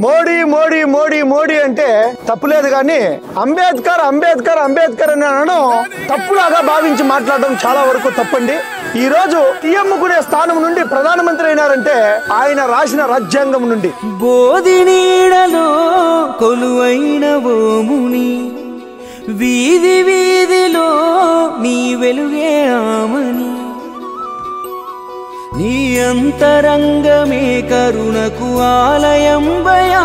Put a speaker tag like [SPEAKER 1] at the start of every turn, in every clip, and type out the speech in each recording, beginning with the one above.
[SPEAKER 1] మోడీ మోడీ మోడీ మోడీ అంటే తప్పులేదు కానీ అంబేద్కర్ అంబేద్కర్ అంబేద్కర్ అని అనడం తప్పులాగా భావించి మాట్లాడడం చాలా వరకు తప్పండి. ఈ రోజు సీఎంకునే స్థానం నుండి ప్రధానమంత్రి అయినారంటే ఆయన రాసిన రాజ్యాంగం నుండి.
[SPEAKER 2] బోధి నీడలో కొలువైన ఓ ముని, వీధి వీధిలో నీ వెలుగే ఆమని, నీ అంతరంగమే కరుణకు ఆలయం భయా.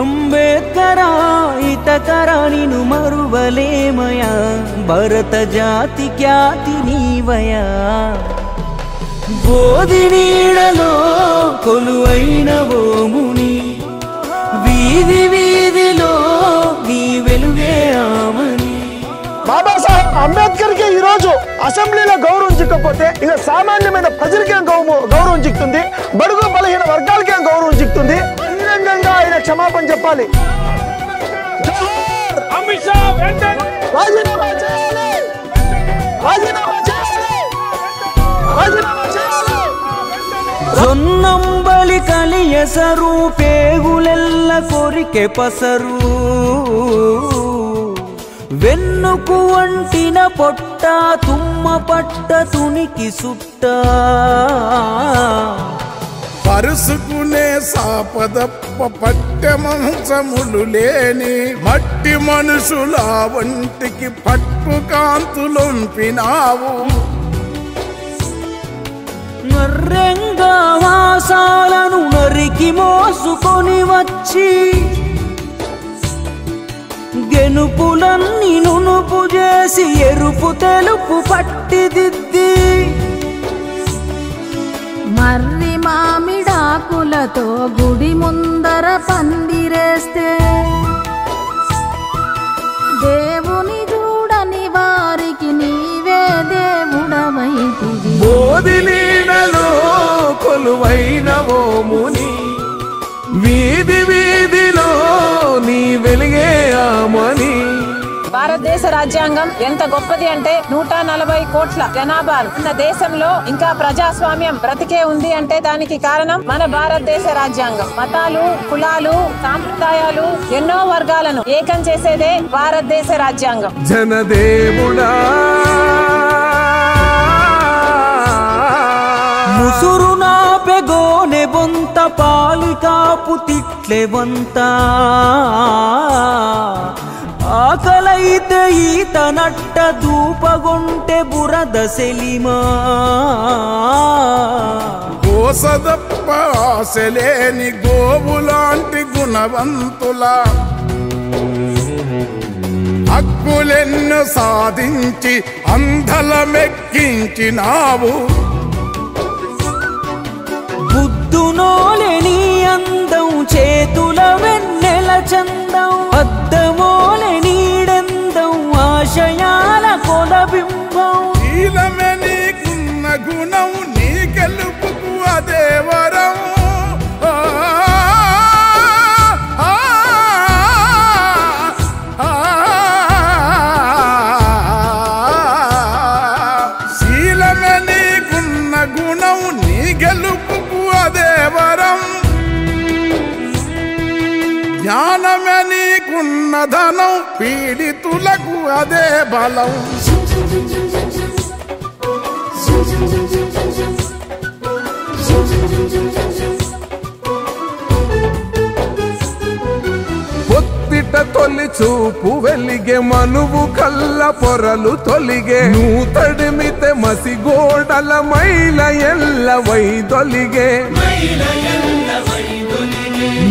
[SPEAKER 2] అంబేద్కరా హితకరా నిను మరువలేమయా, భరత జాతి ఖ్యాతి నీవయా. బోధి నీడలో కొలువైన ఓ ముని, వీధి వీధిలో నీ వెలుగే ఆమని.
[SPEAKER 1] బాబాసాహెబ్ అంబేద్కర్ కి ఈ రోజు అసెంబ్లీలో గౌరవం చిక్కకపోతే ఇక సామాన్యమైన ప్రజలకేం గౌరవం చిక్కుతుంది, బడుగు బలహీన వర్గాలకేం గౌరవం చిక్కుతుంది. బహిరంగంగా ఆయన క్షమాపణ చెప్పాలి. రాజీనామా చేయాలి, రాజీనామా చేయాలి, రాజీనామా చేయాలి.
[SPEAKER 2] జొన్నంబలి కలియసరు, పేగులెల్ల కొరికె పసరు, వెన్నుకు వంటిన పొట్ట, తుమ్మ పట్ట తునికి సుట్ట.
[SPEAKER 3] పరుసుకునే సాపదప్ప పట్టె మంచములు లేని మట్టి మనుషుల వంటికి పట్టు కాంతులొంపినావు.
[SPEAKER 2] నర్రెంగా వాసాలను నరికి మోసుకొని వచ్చి, గెనుపులన్నీ నునుపు చేసి ఎరుపు తెలుపు పట్టిదిద్ది,
[SPEAKER 4] మర్రి మామిడాకులతో గుడి ముందర పందిరేస్తే, దేవుని చూడని వారికి నీవే దేవుడవైతివి.
[SPEAKER 5] బోధి నీడలో కొలువైన ఓ ముని, వీధి వీధిలో నీ వెలిగే ఆమని.
[SPEAKER 6] భారతదేశ రాజ్యాంగం ఎంత గొప్పది అంటే 140 కోట్ల జనాభా ఉన్న దేశంలో ఇంకా ప్రజాస్వామ్యం బ్రతికే ఉంది అంటే దానికి కారణం మన భారతదేశ రాజ్యాంగం. మతాలు, కులాలు, సాంప్రదాయాలు, ఎన్నో వర్గాలను ఏకం చేసేదే భారతదేశ రాజ్యాంగం.
[SPEAKER 5] జనదేవుడా
[SPEAKER 2] ముసురు నాపె గోనె బొంత, పాలికాపు తిట్లే బొంత, ఆకలైతే ఈత నట్ట, దూపగొంటె బురద సెలిమా.
[SPEAKER 3] గోసదప్ప ఆశలేని గోవులాంటి గుణవంతుల హక్కులెన్ను సాధించి అంధలమెక్కించినావు.
[SPEAKER 2] బుద్ధునోలే నీ అందం, చేతుల వెన్నెల చందం, అద్దమోలే నీడెందం, ఆశయాల కొలబింబం.
[SPEAKER 3] శీలమే నీకున్న గుణం, నీ గెలుపుకు అదే వరం. శీలమే నీకున్న గుణం, నీ గెలుపుకు అదే వరం. జ్ఞానమే నీకున్న ధనం, పీడితులకు అదే బలం.
[SPEAKER 5] పొత్తిట తొలి చూపు వెలిగే, మనువు కల్ల పొరలు తొలిగే, నూతడిమితే మసిగోడల మైల ఎల్ల వైదొలిగే.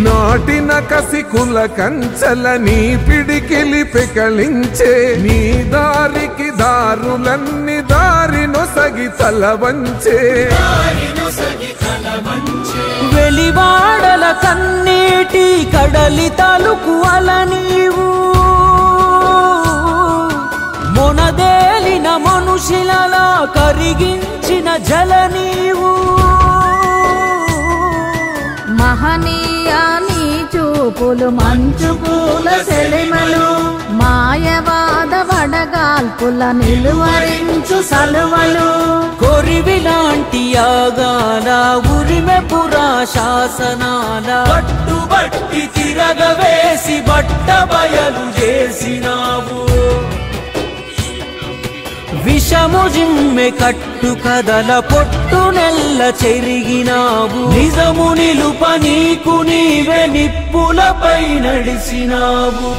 [SPEAKER 5] నాటిన కసికుల కంచల నీ పిడికిలి పెకలించే, నీ దారికి దారులన్నీ దారి నొసగి తల వంచే.
[SPEAKER 2] వెలివాడల కన్నీటి కడలి తలుకు అల నీవు, మొనదేలిన మనుషులలా కరిగించిన జల నీవు.
[SPEAKER 4] మహనీయ నీ చూపులు మంచు పూల సెలిమలు, మాయవాద వడగాల్పుల నిలువరించు సలువలు.
[SPEAKER 2] కొరివిలాంటి యాగాల ఉరిమె పురా శాసనాల పట్టుబట్టి తిరగవేసి బట్ట బయలు చేసినావు విషము జిమ్మె కట్టు కదల పొట్టు నెల్ల చెరిగినావు నిజము నిలుప నీకు నీవే నిప్పులపై నడిసినావు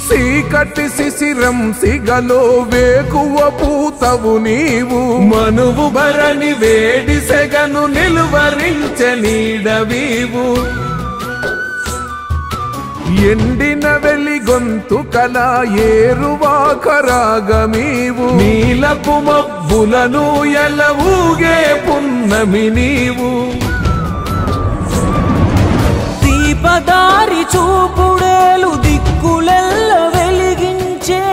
[SPEAKER 5] చీకటి శిశిరం సిగలో వేకువ పూతవు నీవు మనువు భరణి వేడి సెగను నిలువరించె నీడవీవు ఎండిన వెలి గొంతు కల ఏరువాకరాగమీవు నీలపు మబ్బులను ఎలవూగే పున్నమి నీవు
[SPEAKER 2] దీపదారి చూపుడేలు దిక్కులెల్ల వెలిగించే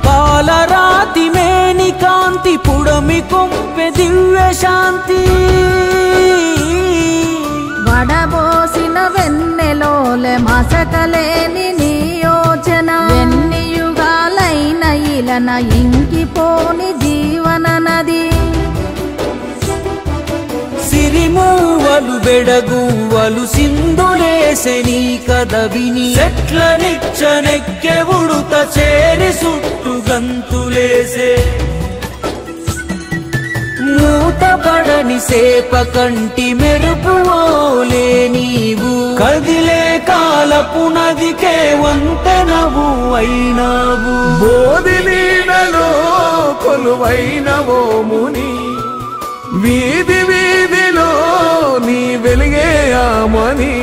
[SPEAKER 2] పాలరాతి మేని కాంతి పుడమి కొంపె దివ్య శాంతి
[SPEAKER 4] వడబోసిన వెన్నెలోలే మసకలేని నీ యోచన ఎన్ని యుగాలైన ఇలన ఇంకిపోని జీవన నది
[SPEAKER 2] సిరిమూవలు బెడగువ్వలు సింధులేసె నీ కథ విని చెట్ల నిచ్చనెక్కె ఉడుత చేరి సుట్టు గంతులేసే మూతపడని సేప కంటి మెరుపువోలే నీవు కదిలే కాలపు నదికే వంతెనవు అయినావు
[SPEAKER 5] బోధి నీడలో కొలువైనవో ముని వీధి వీధిలో నీ వెలిగే ఆమని